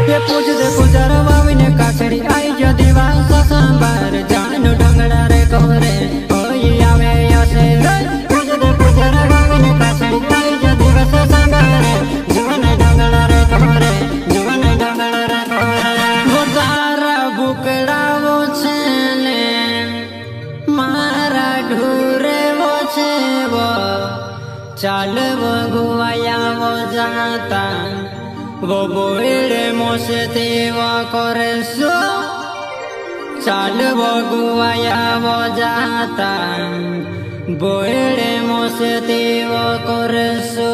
ये पूज दे पुजरवा विने काछड़ी आई जो दिवास सांबार जानो ढंगड़ा रे कोरे ओई आवे आसे रे पूज दे पुजरवा विने काछड़ी आई जो दिवास सांबार जीवन ढंगड़ा रे कोरे जीवन ढंगड़ा रे कोरे वो तारा बुकड़ा वो छेले मारा ढूरे वो छे वो चाल वो गुआया वो जाता वो बोले मोसे तेवा करे सो चाल वो गुआया वो जाता बोले मोसे तेवा करे सो।